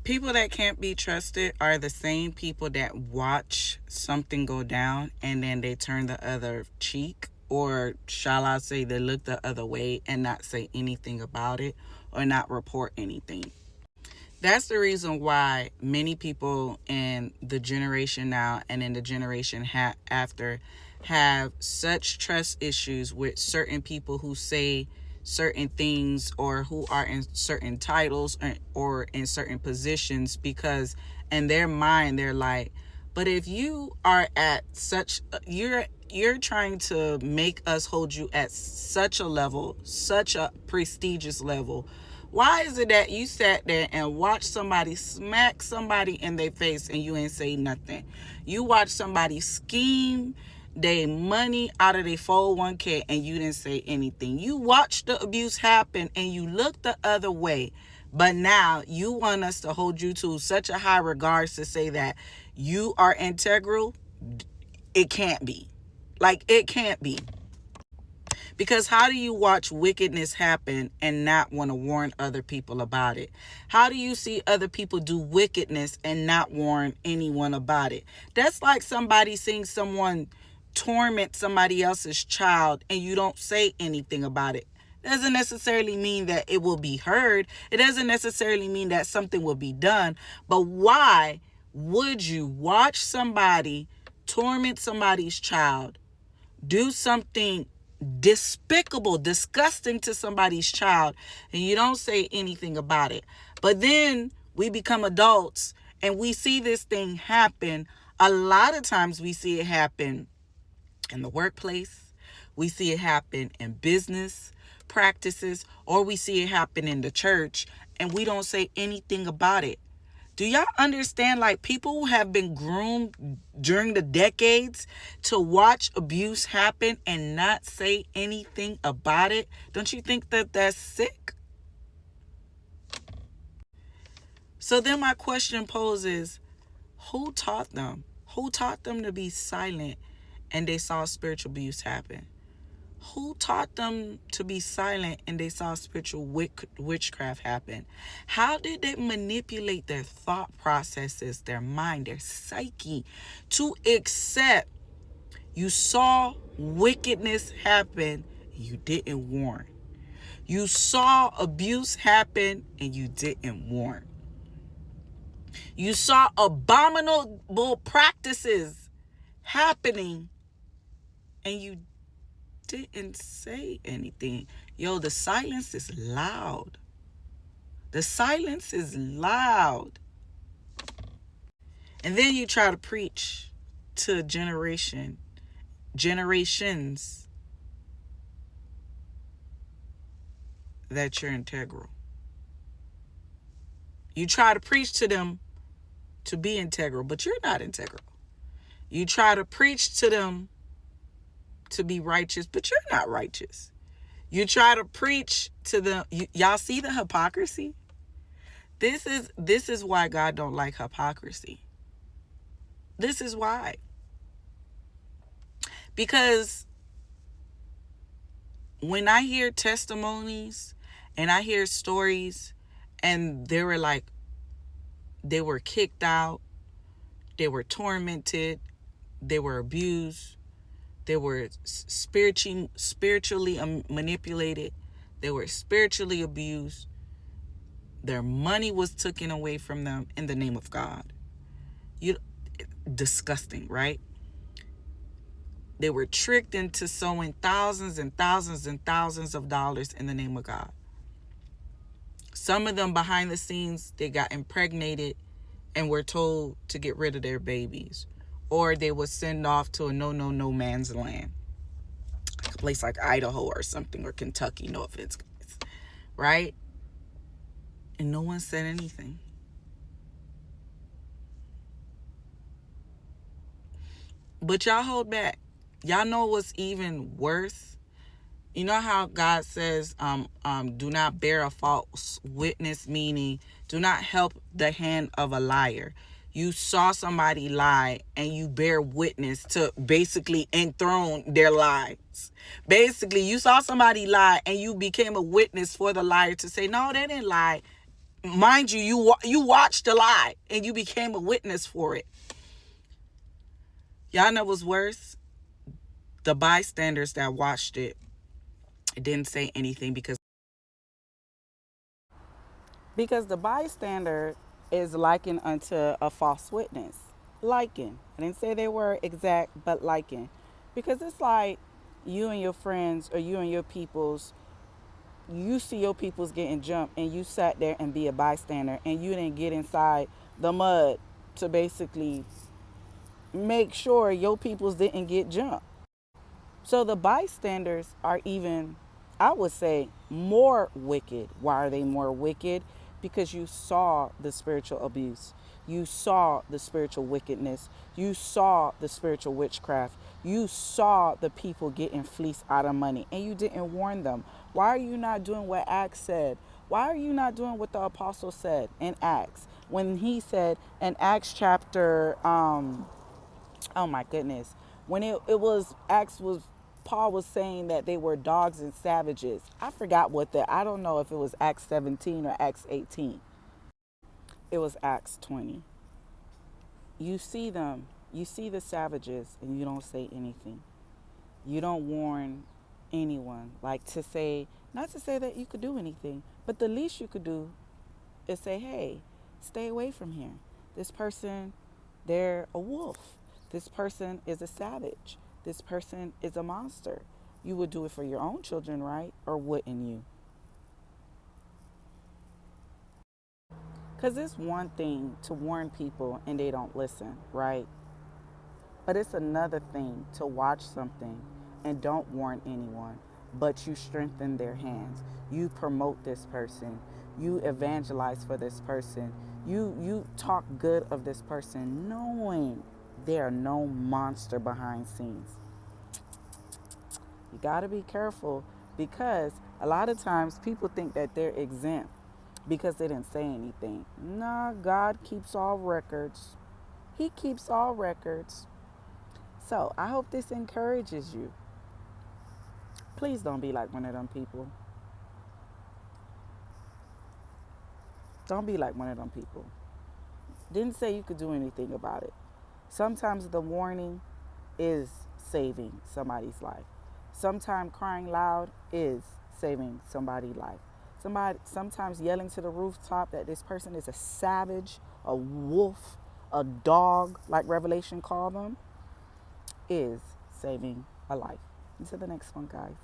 People that can't be trusted are the same people that watch something go down and then they turn the other cheek, or shall I say, they look the other way and not say anything about it or not report anything. That's the reason why many people in the generation now and in the generation after have such trust issues with certain people who say certain things or who are in certain titles or in certain positions, because in their mind they're like, but if you are at such, you're trying to make us hold you at such a level, such a prestigious level. Why is it that you sat there and watched somebody smack somebody in their face and you ain't say nothing? You watched somebody scheme their money out of their 401k and you didn't say anything. You watched the abuse happen and you looked the other way. But now you want us to hold you to such a high regards to say that you are integral? It can't be. Like, it can't be. Because how do you watch wickedness happen and not want to warn other people about it? How do you see other people do wickedness and not warn anyone about it? That's like somebody seeing someone torment somebody else's child and you don't say anything about it. Doesn't necessarily mean that it will be heard. It doesn't necessarily mean that something will be done. But why would you watch somebody torment somebody's child, do something despicable, disgusting to somebody's child, and you don't say anything about it? But then we become adults and we see this thing happen. A lot of times we see it happen in the workplace, we see it happen in business practices, or we see it happen in the church, and we don't say anything about it. Do y'all understand? Like, people have been groomed during the decades to watch abuse happen and not say anything about it. Don't you think that that's sick? So then my question poses, who taught them? Who taught them to be silent and they saw spiritual abuse happen? Who taught them to be silent and they saw spiritual witchcraft happen? How did they manipulate their thought processes, their mind, their psyche to accept you saw wickedness happen, you didn't warn? You saw abuse happen and you didn't warn. You saw abominable practices happening and you didn't say anything. Yo, the silence is loud. The silence is loud. And then you try to preach to generations that you're integral. You try to preach to them to be integral, but you're not integral. You try to preach to them to be righteous, but you're not righteous. You try to preach to them. Y'all see the hypocrisy? This is why God don't like hypocrisy. This is why. Because when I hear testimonies and I hear stories and they were like, they were kicked out, they were tormented, they were abused, they were spiritually manipulated, they were spiritually abused, their money was taken away from them in the name of God. Disgusting, right? They were tricked into sowing thousands and thousands and thousands of dollars in the name of God. Some of them behind the scenes, they got impregnated and were told to get rid of their babies. Or they were sent off to a no man's land. Like a place like Idaho or something, or Kentucky, no offense, guys. Right? And no one said anything. But y'all hold back. Y'all know what's even worse? You know how God says, do not bear a false witness, meaning do not help the hand of a liar. You saw somebody lie and you bear witness to basically enthrone their lies. Basically, you saw somebody lie and you became a witness for the liar to say, no, they didn't lie. Mind you, you watched a lie and you became a witness for it. Y'all know what's worse? The bystanders that watched it didn't say anything because the bystander is likened unto a false witness. Liken. I didn't say they were exact, but liken. Because it's like you and your friends or you and your peoples, you see your peoples getting jumped and you sat there and be a bystander and you didn't get inside the mud to basically make sure your peoples didn't get jumped. So the bystanders are even, I would say, more wicked. Why are they more wicked? Because you saw the spiritual abuse. You saw the spiritual wickedness. You saw the spiritual witchcraft. You saw the people getting fleeced out of money and you didn't warn them. Why are you not doing what Acts said? Why are you not doing what the apostle said in Acts? When he said in Acts chapter oh my goodness, when it was Acts was Paul was saying that they were dogs and savages. I forgot I don't know if it was Acts 17 or Acts 18. It was Acts 20. You see them, you see the savages and you don't say anything. You don't warn anyone. Like to say, not to say that you could do anything, but the least you could do is say, hey, stay away from here. This person, they're a wolf. This person is a savage. This person is a monster. You would do it for your own children, right? Or wouldn't you? Because it's one thing to warn people and they don't listen, right? But it's another thing to watch something and don't warn anyone, but you strengthen their hands. You promote this person. You evangelize for this person. You talk good of this person, knowing there are no monster behind scenes. You got to be careful because a lot of times people think that they're exempt because they didn't say anything. Nah, God keeps all records. He keeps all records. So I hope this encourages you. Please don't be like one of them people. Don't be like one of them people. Didn't say you could do anything about it. Sometimes the warning is saving somebody's life. Sometimes crying loud is saving somebody's life. Sometimes yelling to the rooftop that this person is a savage, a wolf, a dog, like Revelation called them, is saving a life. Until the next one, guys.